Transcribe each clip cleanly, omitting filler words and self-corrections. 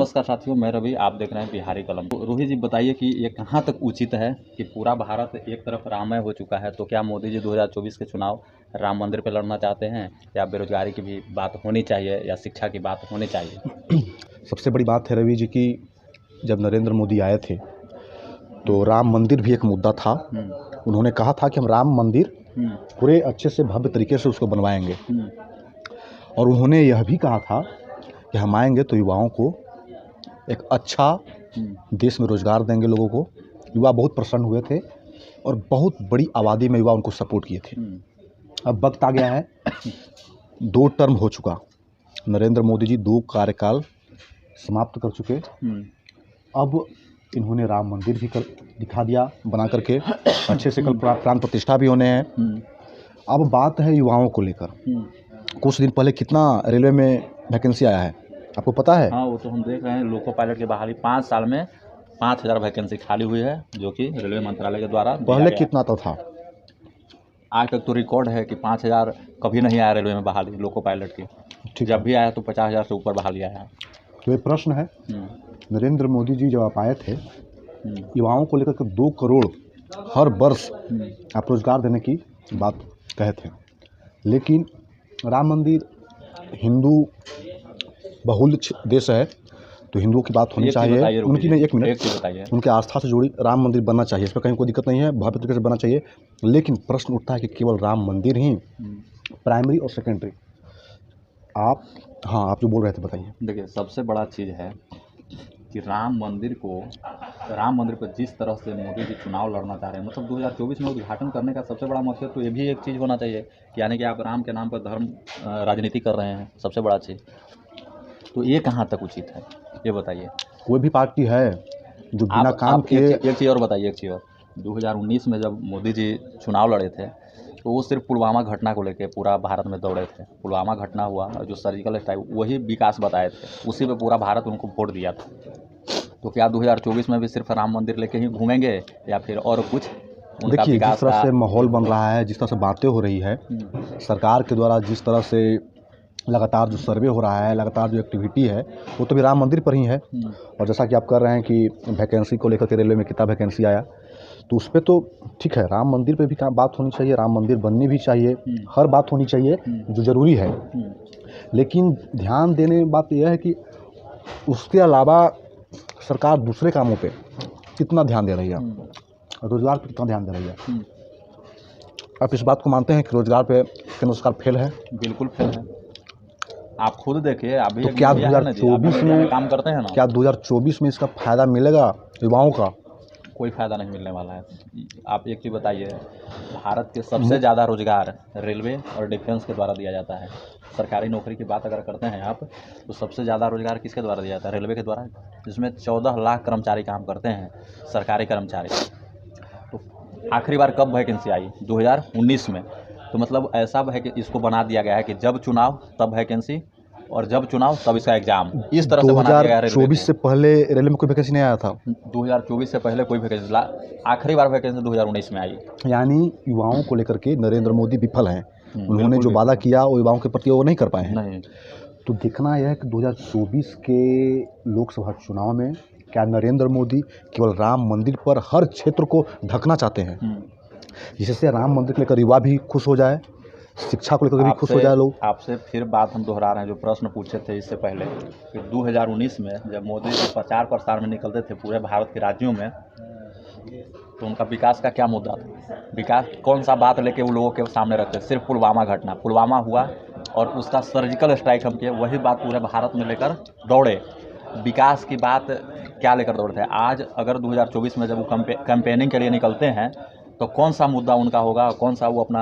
नमस्कार साथियों, मैं रवि, आप देख रहे हैं बिहारी कलम। तो रोहित जी बताइए कि ये कहाँ तक उचित है कि पूरा भारत एक तरफ राममय हो चुका है, तो क्या मोदी जी 2024 के चुनाव राम मंदिर पे लड़ना चाहते हैं, या बेरोजगारी की भी बात होनी चाहिए, या शिक्षा की बात होनी चाहिए? सबसे बड़ी बात है रवि जी की जब नरेंद्र मोदी आए थे तो राम मंदिर भी एक मुद्दा था। उन्होंने कहा था कि हम राम मंदिर पूरे अच्छे से भव्य तरीके से उसको बनवाएंगे, और उन्होंने यह भी कहा था कि हम आएंगे तो युवाओं को एक अच्छा देश में रोजगार देंगे लोगों को। युवा बहुत प्रसन्न हुए थे और बहुत बड़ी आबादी में युवा उनको सपोर्ट किए थे। अब वक्त आ गया है, 2 टर्म हो चुका, नरेंद्र मोदी जी 2 कार्यकाल समाप्त कर चुके। अब इन्होंने राम मंदिर भी दिखा दिया बना करके, अच्छे से कल प्राण प्रतिष्ठा भी होने हैं। अब बात है युवाओं को लेकर। कुछ दिन पहले कितना रेलवे में वैकेंसी आया है आपको पता है? हाँ, वो तो हम देख रहे हैं। लोको पायलट की बहाली 5 साल में 5000 वैकेंसी खाली हुई है, जो कि रेलवे मंत्रालय के द्वारा पहले कितना तो था? आज तक तो रिकॉर्ड है कि 5000 कभी नहीं आया रेलवे में बहाली लोको पायलट की। जब भी आया तो 50,000 से ऊपर बहाली आया है। तो ये प्रश्न है, नरेंद्र मोदी जी जब आप आए थे युवाओं को लेकर के 2 करोड़ हर वर्ष आप रोजगार देने की बात कहे थे, लेकिन राम मंदिर हिंदू बहुल देश है तो हिंदुओं की बात होनी चाहिए। उनकी नहीं, एक मिनट, उनके आस्था से जुड़ी राम मंदिर बनना चाहिए, इस पर कहीं कोई दिक्कत नहीं है, भव्य तरीके से बनना चाहिए। लेकिन प्रश्न उठता है कि केवल राम मंदिर ही प्राइमरी और सेकेंडरी? आप जो बोल रहे थे बताइए। देखिए, सबसे बड़ा चीज़ है कि राम मंदिर पर जिस तरह से मोदी जी चुनाव लड़ना चाह रहे हैं, मतलब 2024 में उद्घाटन करने का सबसे बड़ा मकसद तो ये भी एक चीज़ होना चाहिए कि यानी कि आप राम के नाम पर धर्म राजनीति कर रहे हैं, सबसे बड़ा चीज़। तो ये कहाँ तक उचित है, ये बताइए। कोई भी पार्टी है जो बिना काम के एक चीज़ और बताइए, एक चीज़ और। 2019 में जब मोदी जी चुनाव लड़े थे तो वो सिर्फ पुलवामा घटना को लेकर पूरा भारत में दौड़े थे। पुलवामा घटना हुआ, जो सर्जिकल स्ट्राइक, वही विकास बताए थे, उसी पे पूरा भारत उनको वोट दिया था। तो क्या 2024 में भी सिर्फ राम मंदिर लेके ही घूमेंगे, या फिर और कुछ? देखिए, जिस तरह से माहौल बन रहा है, जिस तरह से बातें हो रही है सरकार के द्वारा, जिस तरह से लगातार जो सर्वे हो रहा है, लगातार जो एक्टिविटी है, वो तो भी राम मंदिर पर ही है। और जैसा कि आप कर रहे हैं कि वैकेंसी को लेकर के रेलवे में कितना वैकेंसी आया, तो उस पर तो ठीक है, राम मंदिर पे भी बात होनी चाहिए, राम मंदिर बननी भी चाहिए, हर बात होनी चाहिए जो ज़रूरी है। लेकिन ध्यान देने की बात यह है कि उसके अलावा सरकार दूसरे कामों पे कितना ध्यान दे रही है, रोजगार पे कितना ध्यान दे रही है। आप इस बात को मानते हैं कि रोजगार पे केंद्र सरकार फेल है? बिल्कुल फेल है। आप खुद देखिए, अभी तो क्या 2024 में काम करते हैं ना, क्या 2024 में इसका फायदा मिलेगा युवाओं का? कोई फ़ायदा नहीं मिलने वाला है। आप एक चीज़ बताइए, भारत के सबसे ज़्यादा रोजगार रेलवे और डिफेंस के द्वारा दिया जाता है। सरकारी नौकरी की बात अगर करते हैं आप, तो सबसे ज़्यादा रोजगार किसके द्वारा दिया जाता है? रेलवे के द्वारा, जिसमें 14 लाख कर्मचारी काम करते हैं, सरकारी कर्मचारी। तो आखिरी बार कब वैकेंसी आई? 2019 में। तो मतलब ऐसा इसको बना दिया गया है कि जब चुनाव तब वैकेंसी, और जब चुनाव तब इसका एग्जाम, इस तरह से बना दिया गया। 2024 से पहले रेलवे में कोई वैकेंसी नहीं आया था? 2024 से पहले कोई वैकेंसी, आखिरी बार वैकेंसी 2019 में आई। यानी युवाओं को लेकर के नरेंद्र मोदी विफल हैं। उन्होंने जो वादा किया वो युवाओं के प्रति वो नहीं कर पाए हैं। नहीं। तो देखना यह है कि 2024 के लोकसभा चुनाव में क्या नरेंद्र मोदी केवल राम मंदिर पर हर क्षेत्र को ढकना चाहते हैं, जिससे राम मंदिर को लेकर युवा भी खुश हो जाए, शिक्षा को लेकर भी खुश हो जाए लोग। आपसे फिर बात हम दोहरा रहे हैं, जो प्रश्न पूछे थे इससे पहले कि 2019 में जब मोदी जी प्रचार प्रसार में निकलते थे पूरे भारत के राज्यों में, तो उनका विकास का क्या मुद्दा था? विकास कौन सा बात लेके वो लोगों के सामने रखते? सिर्फ पुलवामा घटना, पुलवामा हुआ और उसका सर्जिकल स्ट्राइक हम किए, वही बात पूरे भारत में लेकर दौड़े। विकास की बात क्या लेकर दौड़ते हैं? आज अगर 2024 में जब वो कैंपेनिंग के लिए निकलते हैं तो कौन सा मुद्दा उनका होगा, कौन सा वो अपना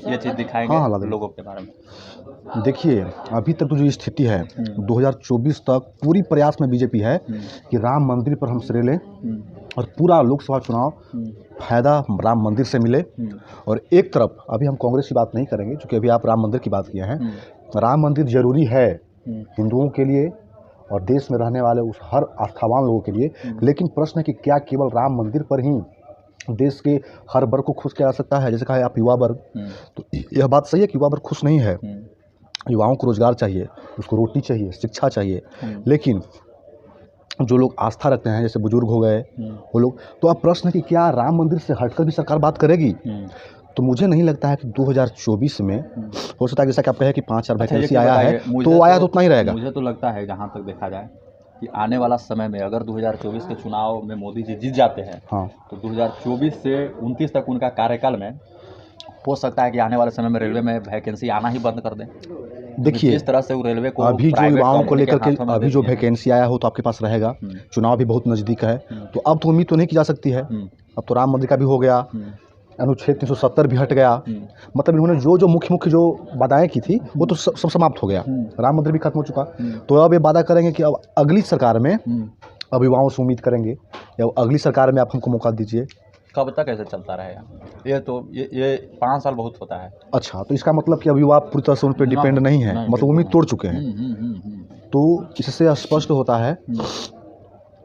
ये चीज़ दिखाएंगे लोगों के बारे में? देखिए, अभी तक तो जो स्थिति है 2024 तक पूरी प्रयास में बीजेपी है कि राम मंदिर पर हम श्रेय लें और पूरा लोकसभा चुनाव फायदा राम मंदिर से मिले। और एक तरफ अभी हम कांग्रेस की बात नहीं करेंगे, क्योंकि अभी आप राम मंदिर की बात किए हैं। राम मंदिर जरूरी है हिंदुओं के लिए और देश में रहने वाले उस हर आस्थावान लोगों के लिए, लेकिन प्रश्न है कि क्या केवल राम मंदिर पर ही देश के हर वर्ग को खुश किया जा सकता है? जैसे कहा है आप युवा वर्ग, तो यह बात सही है कि युवा वर्ग खुश नहीं है। युवाओं को रोजगार चाहिए, उसको रोटी चाहिए, शिक्षा चाहिए, लेकिन जो लोग आस्था रखते हैं, जैसे बुजुर्ग हो गए वो लोग, तो अब प्रश्न है कि क्या राम मंदिर से हटकर भी सरकार बात करेगी? तो मुझे नहीं लगता है कि 2024 में हो सकता है, जैसा कि आप कहे कि 5-4 वैकेंसी आया है, तो आया तो उतना ही रहेगा। मुझे तो लगता है, जहाँ तक देखा जाए, कि आने वाला समय में अगर 2024 के चुनाव में मोदी जी जीत जाते हैं, हाँ, तो 2024 से 29 तक उनका कार्यकाल में हो सकता है कि आने वाले समय में रेलवे में वैकेंसी आना ही बंद कर दें। देखिए जिस तरह से वो रेलवे को अभी जो प्राइवेट युवाओं को कंपनी के लेकर के हाथों में अभी दे जो दिया है। वैकेंसी आया हो तो आपके पास रहेगा, चुनाव भी बहुत नज़दीक है, तो अब तो उम्मीद तो नहीं की जा सकती है। अब तो राम मंदिर का भी हो गया, अनुच्छेद 370 भी हट गया, मतलब इन्होंने जो जो मुख्य जो वादाएं की थी वो तो सब समाप्त हो गया, राम मंदिर भी खत्म हो चुका। तो अब ये वादा करेंगे कि अब अगली सरकार में अब युवाओं से उम्मीद करेंगे, या अगली सरकार में आप हमको मौका दीजिए। कब तक ऐसे चलता रहेगा? ये 5 साल बहुत होता है। अच्छा, तो इसका मतलब कि अब युवा पूरी तरह से उन पर डिपेंड नहीं है, मतलब उम्मीद तोड़ चुके हैं। तो इससे स्पष्ट होता है,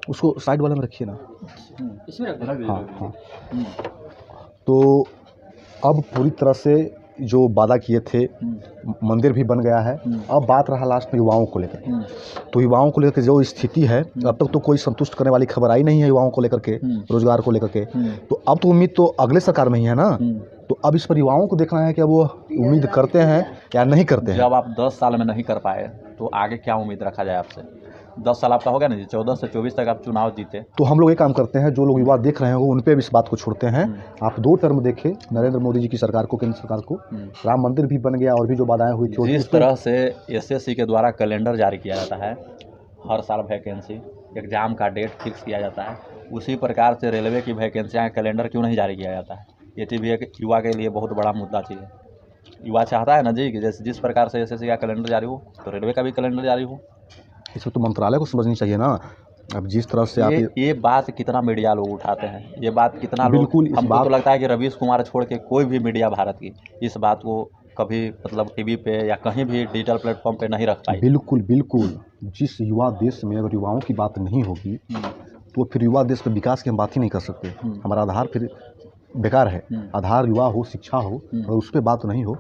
उसको साइड वाले में रखिए ना, इसमें रख देना। हाँ हाँ। तो अब पूरी तरह से जो वादा किए थे, मंदिर भी बन गया है। अब बात रहा लास्ट में युवाओं को लेकर, तो युवाओं को लेकर जो स्थिति है, अब तक तो कोई संतुष्ट करने वाली खबर आई नहीं है युवाओं को लेकर के, रोजगार को लेकर के। तो अब तो उम्मीद तो अगले सरकार में ही है ना, तो अब इस पर युवाओं को देखना है कि अब वो उम्मीद करते हैं या नहीं करते हैं। जब आप 10 साल में नहीं कर पाए तो आगे क्या उम्मीद रखा जाए आपसे? 10 साल आपका हो गया ना जी, 14 से 24 तक आप चुनाव जीते। तो हम लोग ये काम करते हैं, जो लोग युवा देख रहे हैं वो उन पे भी इस बात को छोड़ते हैं। आप 2 टर्म देखें नरेंद्र मोदी जी की सरकार को, केंद्र सरकार को, राम मंदिर भी बन गया और भी जो बाधाएं हुई थी। जिस तरह से एसएससी के द्वारा कैलेंडर जारी किया जाता है, हर साल वैकेंसी, एग्ज़ाम का डेट फिक्स किया जाता है, उसी प्रकार से रेलवे की वैकेंसियाँ कैलेंडर क्यों नहीं जारी किया जाता है? ये भी एक युवा के लिए बहुत बड़ा मुद्दा चीज़ है। युवा चाहता है ना जी कि जैसे जिस प्रकार से एसएससी का कैलेंडर जारी हो, तो रेलवे का भी कैलेंडर जारी हो। इसमें तो मंत्रालय को समझनी चाहिए ना। अब जिस तरह से आप ये बात कितना मीडिया लोग उठाते हैं, ये बात कितना बिल्कुल लोग, हमको तो लगता है कि रवीश कुमार छोड़ के कोई भी मीडिया भारत की इस बात को कभी मतलब टीवी पे या कहीं भी डिजिटल प्लेटफॉर्म पे नहीं रख पाई। बिल्कुल बिल्कुल, जिस युवा देश में अगर युवाओं की बात नहीं होगी तो फिर युवा देश पे विकास की हम बात ही नहीं कर सकते। हमारा आधार फिर बेकार है। आधार युवा हो, शिक्षा हो, और उस पर बात नहीं हो।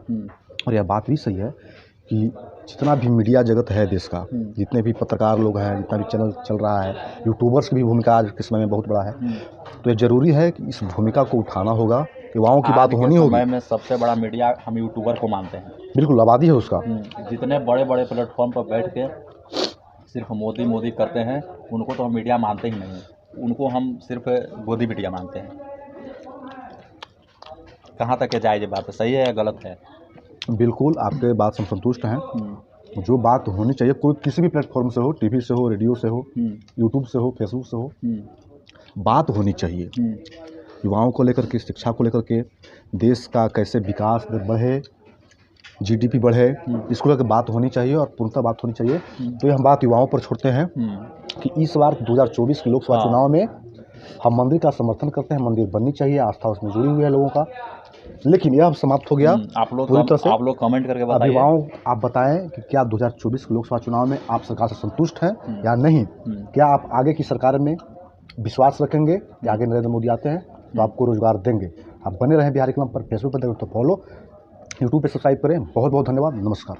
और यह बात भी सही है कि जितना भी मीडिया जगत है देश का, जितने भी पत्रकार लोग हैं, जितना भी चैनल चल रहा है, यूट्यूबर्स की भी भूमिका आज के समय में बहुत बड़ा है। तो ये ज़रूरी है कि इस भूमिका को उठाना होगा, युवाओं की बात होनी होगी। समय में सबसे बड़ा मीडिया हम यूट्यूबर को मानते हैं। बिल्कुल, आबादी है उसका। जितने बड़े बड़े प्लेटफॉर्म पर बैठ के सिर्फ मोदी मोदी करते हैं, उनको तो हम मीडिया मानते ही नहीं हैं। उनको हम सिर्फ गोदी मीडिया मानते हैं। कहाँ तक जाए ये बात, सही है या गलत है? बिल्कुल, आपके बात से हम संतुष्ट हैं। जो बात होनी चाहिए, कोई किसी भी प्लेटफॉर्म से हो, टीवी से हो, रेडियो से हो, यूट्यूब से हो, फेसबुक से हो, बात होनी चाहिए युवाओं को लेकर के, शिक्षा को लेकर के, देश का कैसे विकास दर बढ़े, जीडीपी बढ़े, इसको लेकर बात होनी चाहिए और पूर्णतः बात होनी चाहिए। तो ये हम बात युवाओं पर छोड़ते हैं कि इस बार 2024 के लोकसभा चुनाव में हम मंदिर का समर्थन करते हैं। मंदिर बननी चाहिए, आस्था उसमें जुड़ी हुई है लोगों का। लेकिन यह समाप्त हो गया पूरी तरह से। आप लोग कमेंट करके बताइए। युवाओं, आप बताएं कि क्या 2024 के लोकसभा चुनाव में आप सरकार से संतुष्ट हैं या नहीं? क्या आप आगे की सरकार में विश्वास रखेंगे कि आगे नरेंद्र मोदी आते हैं तो आपको रोजगार देंगे? आप बने रहें बिहारी कलम पर। फेसबुक पर देखें तो फॉलो, यूट्यूब पे सब्सक्राइब करें। बहुत बहुत धन्यवाद। नमस्कार।